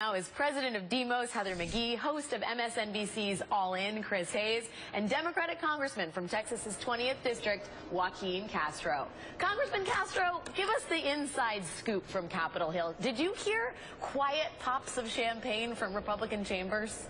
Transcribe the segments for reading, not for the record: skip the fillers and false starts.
Now is president of Demos, Heather McGhee, host of MSNBC's All In, Chris Hayes, and Democratic congressman from Texas's 20th District, Joaquin Castro. Congressman Castro, give us the inside scoop from Capitol Hill. Did you hear quiet pops of champagne from Republican chambers?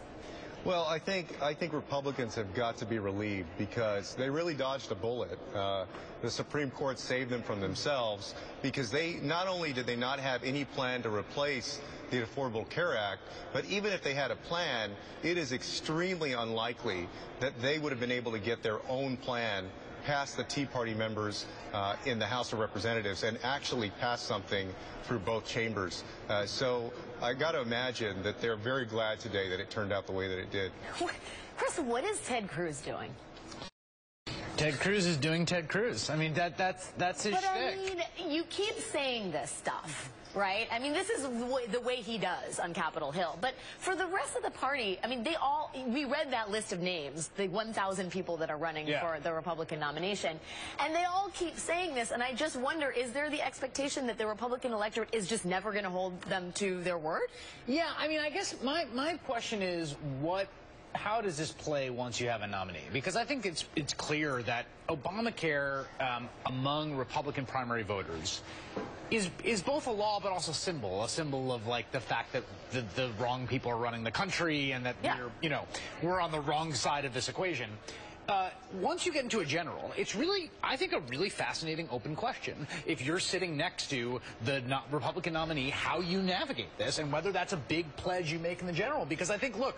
Well, I think Republicans have got to be relieved because they really dodged a bullet. The Supreme Court saved them from themselves because not only did they not have any plan to replace the Affordable Care Act, but even if they had a plan, it is extremely unlikely that they would have been able to get their own plan past the Tea Party members in the House of Representatives and actually pass something through both chambers. So I got to imagine that they're very glad today that it turned out the way that it did. Chris, what is Ted Cruz doing? Ted Cruz is doing Ted Cruz. I mean, that's his shtick. I mean, you keep saying this stuff, right? I mean, this is the way he does on Capitol Hill. But for the rest of the party, I mean, we read that list of names, the 1,000 people that are running for the Republican nomination, and they all keep saying this, and I just wonder, is there the expectation that the Republican electorate is just never going to hold them to their word? Yeah, I mean, I guess my question is how does this play once you have a nominee? Because I think it's clear that Obamacare among Republican primary voters is both a law but also a symbol of like the fact that the wrong people are running the country and that we're on the wrong side of this equation. Once you get into a general, it's really, I think, a really fascinating open question. If you're sitting next to the Republican nominee, how you navigate this and whether that's a big pledge you make in the general. Because I think, look,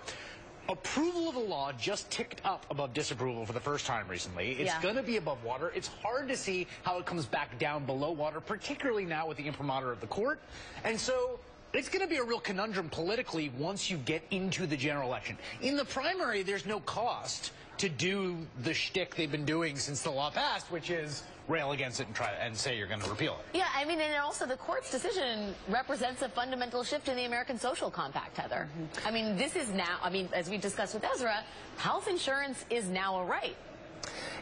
approval of a law just ticked up above disapproval for the first time recently. It's going to be above water. It's hard to see how it comes back down below water, particularly now with the imprimatur of the court. And so it's going to be a real conundrum politically once you get into the general election. In the primary, there's no cost to do the shtick they've been doing since the law passed, which is rail against it and try and say you're going to repeal it. Yeah, I mean, and also the court's decision represents a fundamental shift in the American social compact, Heather. I mean, this is now, I mean, as we discussed with Ezra, health insurance is now a right.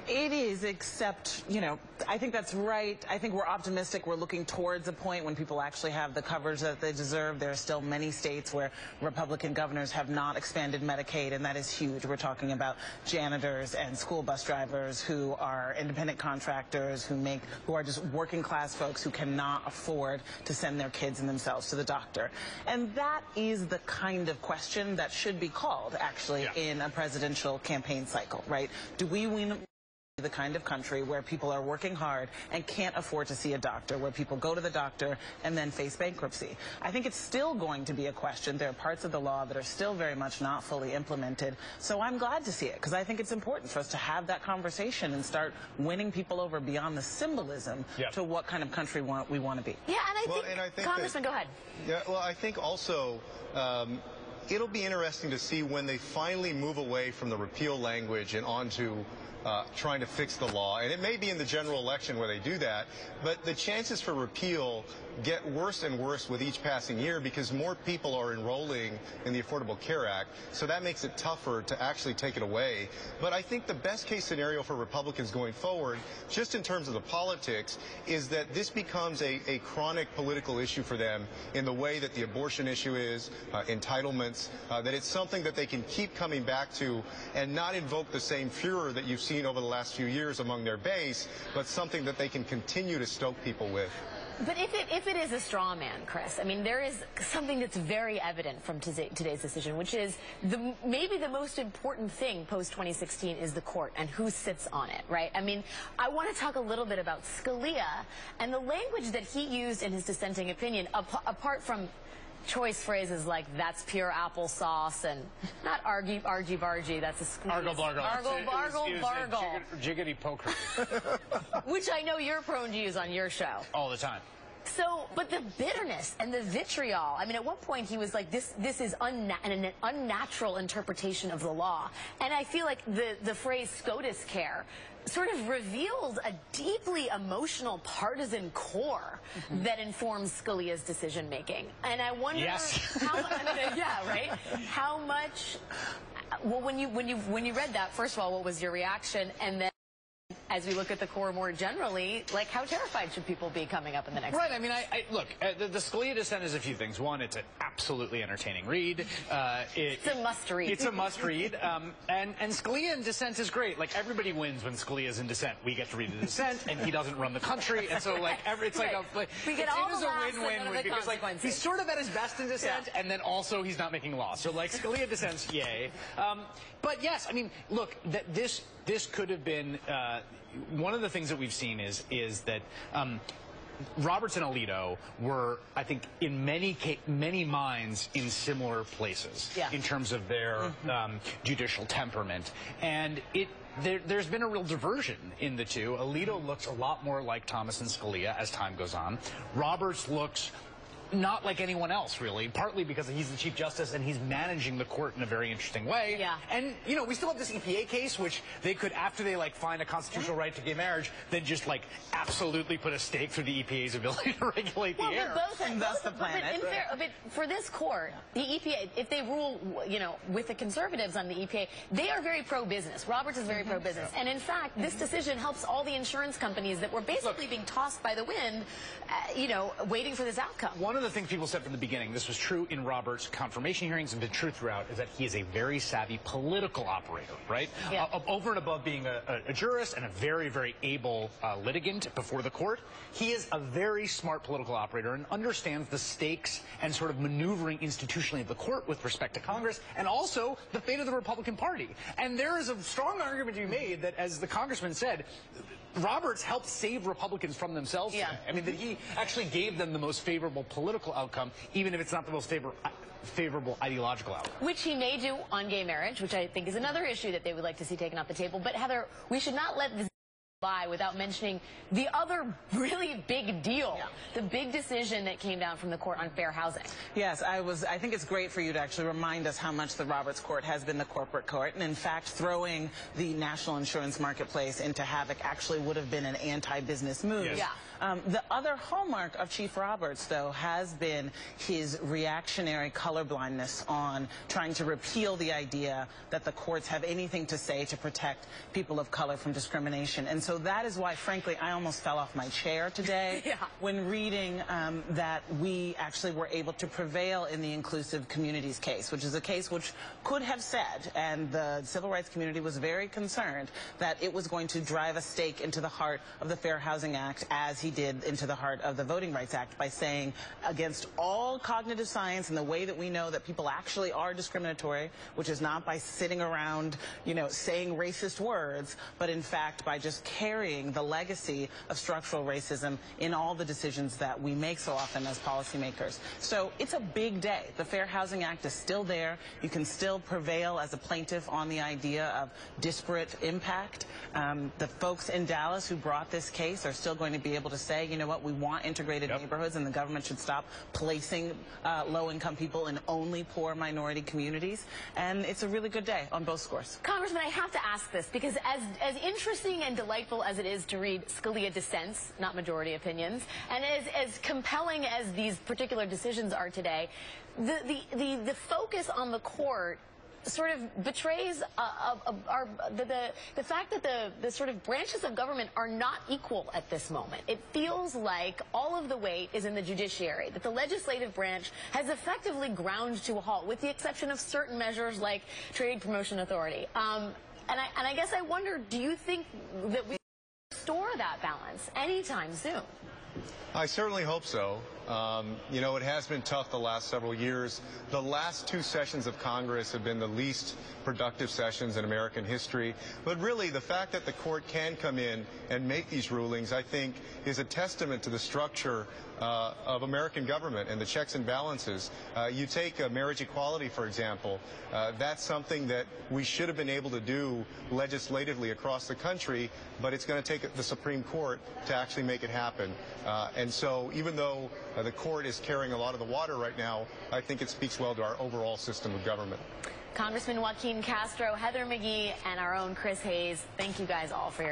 It is, except, you know, I think that's right. I think we're optimistic. We're looking towards a point when people actually have the coverage that they deserve. There are still many states where Republican governors have not expanded Medicaid, and that is huge. We're talking about janitors and school bus drivers who are independent contractors, who are just working class folks who cannot afford to send their kids and themselves to the doctor. And that is the kind of question that should be called, actually, in a presidential campaign cycle, right? Do we win the kind of country where people are working hard and can't afford to see a doctor, where people go to the doctor and then face bankruptcy? I think it's still going to be a question. There are parts of the law that are still very much not fully implemented. So I'm glad to see it, because I think it's important for us to have that conversation and start winning people over beyond the symbolism to what kind of country we want to be. Yeah, and I think Congressman, go ahead. Yeah, well, I think also it'll be interesting to see when they finally move away from the repeal language and onto trying to fix the law. And it may be in the general election where they do that, but the chances for repeal get worse and worse with each passing year because more people are enrolling in the Affordable Care Act, so that makes it tougher to actually take it away. But I think the best case scenario for Republicans going forward, just in terms of the politics, is that this becomes a chronic political issue for them in the way that the abortion issue is, entitlements, that it's something that they can keep coming back to and not invoke the same furor that you've seen over the last few years among their base, but something that they can continue to stoke people with. But if it is a straw man, Chris, I mean, there is something that's very evident from today's decision, which is maybe the most important thing post-2016 is the court and who sits on it, right? I mean, I want to talk a little bit about Scalia and the language that he used in his dissenting opinion, apart from choice phrases like "that's pure applesauce" and not argy-bargy, that's a squeeze. Argle-bargle. Argle-bargle. Jiggity poker. Which I know you're prone to use on your show. All the time. So, but the bitterness and the vitriol, I mean, at one point he was like, this is an unnatural interpretation of the law. And I feel like the phrase SCOTUSCARE sort of reveals a deeply emotional partisan core that informs Scalia's decision making. And I wonder how how much, well, when you read that, first of all, what was your reaction? And then as we look at the core more generally, like, how terrified should people be coming up in the next Right. I mean, look, the Scalia dissent is a few things. One, it's an absolutely entertaining read. It's a must-read. It's a must-read. And Scalia in dissent is great. Like, everybody wins when Scalia's in dissent. We get to read the dissent, and he doesn't run the country. And so, like, it's right. it is a win-win because, like, he's sort of at his best in dissent, and then also he's not making law. So, like, Scalia dissents, yay. But yes, I mean, look, this could have been one of the things that we've seen is that Roberts and Alito were, I think, in many minds in similar places in terms of their judicial temperament, and there's been a real diversion in the two. Alito looks a lot more like Thomas and Scalia as time goes on. Roberts looks not like anyone else, really, partly because he's the Chief Justice and he's managing the court in a very interesting way. Yeah. And, you know, we still have this EPA case, which they could, after they, like, find a constitutional right to gay marriage, then just, like, absolutely put a stake through the EPA's ability to regulate the air. And thus the planet. But for this court, the EPA, if they rule, you know, with the conservatives on the EPA, they are very pro-business. Roberts is very pro-business. And, in fact, this decision helps all the insurance companies that were basically being tossed by the wind, you know, waiting for this outcome. One of the things people said from the beginning, this was true in Roberts' confirmation hearings and been true throughout, is that he is a very savvy political operator, right? Yeah. Over and above being a jurist and a very, very able litigant before the court, he is a very smart political operator and understands the stakes and sort of maneuvering institutionally of the court with respect to Congress and also the fate of the Republican Party. And there is a strong argument to be made that, as the congressman said, Roberts helped save Republicans from themselves. Yeah. I mean, that he actually gave them the most favorable political outcome, even if it's not the most favorable ideological outcome. Which he may do on gay marriage, which I think is another issue that they would like to see taken off the table. But, Heather, we should not let this by without mentioning the other really big deal, the big decision that came down from the court on fair housing. Yes, I think it's great for you to actually remind us how much the Roberts court has been the corporate court, and in fact throwing the national insurance marketplace into havoc actually would have been an anti-business move. Yes. Yeah. The other hallmark of Chief Roberts, though, has been his reactionary colorblindness on trying to repeal the idea that the courts have anything to say to protect people of color from discrimination. And so that is why, frankly, I almost fell off my chair today when reading that we actually were able to prevail in the Inclusive Communities case, which is a case which could have said, and the civil rights community was very concerned, that it was going to drive a stake into the heart of the Fair Housing Act, as he did into the heart of the Voting Rights Act, by saying, against all cognitive science and the way that we know that people actually are discriminatory, which is not by sitting around, you know, saying racist words, but in fact by just carrying the legacy of structural racism in all the decisions that we make so often as policymakers. So it's a big day. The Fair Housing Act is still there. You can still prevail as a plaintiff on the idea of disparate impact. The folks in Dallas who brought this case are still going to be able to say, you know what, we want integrated neighborhoods, and the government should stop placing low-income people in only poor minority communities. And it's a really good day on both scores. Congressman, I have to ask this, because as interesting and delightful as it is to read Scalia dissents, not majority opinions, and as compelling as these particular decisions are today, the focus on the court sort of betrays the fact that the sort of branches of government are not equal at this moment. It feels like all of the weight is in the judiciary, that the legislative branch has effectively ground to a halt, with the exception of certain measures like trade promotion authority. And I guess I wonder, do you think that we restore that balance anytime soon? I certainly hope so. You know, it has been tough the last several years. The last two sessions of Congress have been the least productive sessions in American history. But really, the fact that the court can come in and make these rulings, I think, is a testament to the structure of American government and the checks and balances. You take marriage equality, for example. That's something that we should have been able to do legislatively across the country, but it's going to take the Supreme Court to actually make it happen. And so even though the court is carrying a lot of the water right now, I think it speaks well to our overall system of government. Congressman Joaquin Castro, Heather McGhee, and our own Chris Hayes, thank you guys all for your